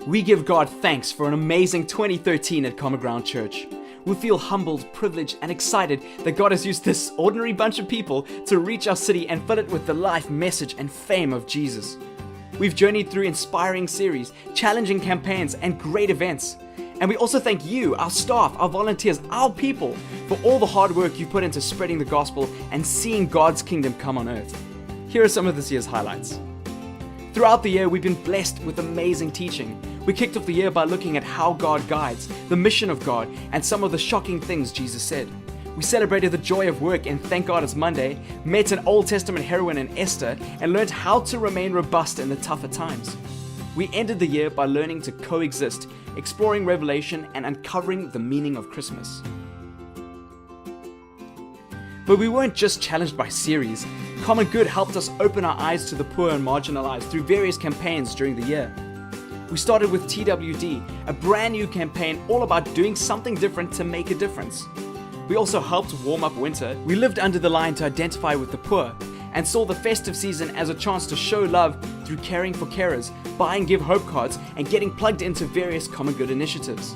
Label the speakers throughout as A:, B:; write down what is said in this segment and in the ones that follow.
A: We give God thanks for an amazing 2013 at Common Ground Church. We feel humbled, privileged, and excited that God has used this ordinary bunch of people to reach our city and fill it with the life, message, and fame of Jesus. We've journeyed through inspiring series, challenging campaigns, and great events. And we also thank you, our staff, our volunteers, our people, for all the hard work you put into spreading the gospel and seeing God's kingdom come on earth. Here are some of this year's highlights. Throughout the year, we've been blessed with amazing teaching. We kicked off the year by looking at how God guides, the mission of God, and some of the shocking things Jesus said. We celebrated the joy of work in Thank God It's Monday, met an Old Testament heroine in Esther, and learned how to remain robust in the tougher times. We ended the year by learning to coexist, exploring Revelation, and uncovering the meaning of Christmas. But we weren't just challenged by series. Common Good helped us open our eyes to the poor and marginalized through various campaigns during the year. We started with TWD, a brand new campaign all about doing something different to make a difference. We also helped warm up winter. We lived under the line to identify with the poor and saw the festive season as a chance to show love through caring for carers, buying Give Hope cards, and getting plugged into various Common Good initiatives.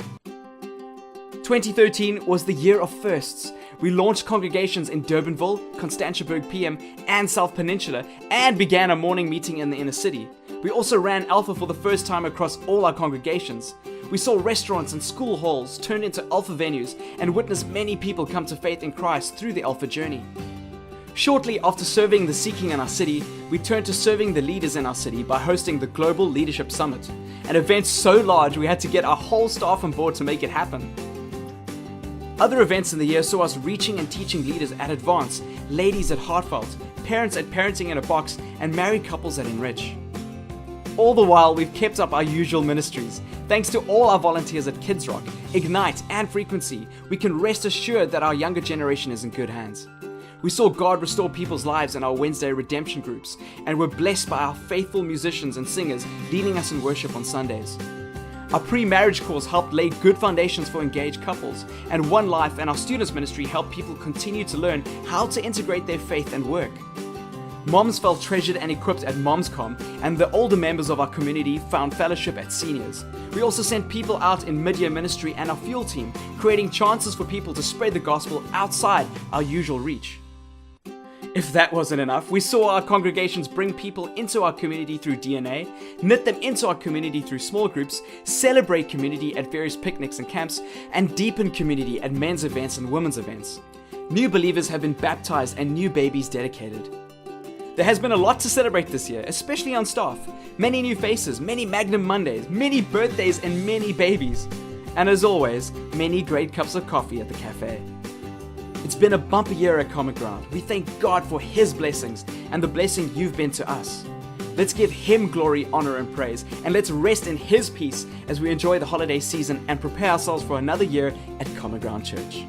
A: 2013 was the year of firsts. We launched congregations in Durbanville, Constantiaberg PM, and South Peninsula, and began a morning meeting in the inner city. We also ran Alpha for the first time across all our congregations. We saw restaurants and school halls turned into Alpha venues and witnessed many people come to faith in Christ through the Alpha journey. Shortly after serving the seeking in our city, we turned to serving the leaders in our city by hosting the Global Leadership Summit, an event so large we had to get our whole staff on board to make it happen. Other events in the year saw us reaching and teaching leaders at Advance, ladies at Heartfelt, parents at Parenting in a Box, and married couples at Enrich. All the while, we've kept up our usual ministries. Thanks to all our volunteers at Kids Rock, Ignite, and Frequency, we can rest assured that our younger generation is in good hands. We saw God restore people's lives in our Wednesday redemption groups, and were blessed by our faithful musicians and singers leading us in worship on Sundays. Our pre-marriage course helped lay good foundations for engaged couples, and One Life and our students ministry helped people continue to learn how to integrate their faith and work. Moms felt treasured and equipped at MomsCom, and the older members of our community found fellowship at Seniors. We also sent people out in mid-year ministry and our Fuel team, creating chances for people to spread the gospel outside our usual reach. If that wasn't enough, we saw our congregations bring people into our community through DNA, knit them into our community through small groups, celebrate community at various picnics and camps, and deepen community at men's events and women's events. New believers have been baptized and new babies dedicated. There has been a lot to celebrate this year, especially on staff. Many new faces, many Magnum Mondays, many birthdays, and many babies. And as always, many great cups of coffee at the cafe. It's been a bumper year at Common Ground. We thank God for His blessings and the blessing you've been to us. Let's give Him glory, honor, and praise, and let's rest in His peace as we enjoy the holiday season and prepare ourselves for another year at Common Ground Church.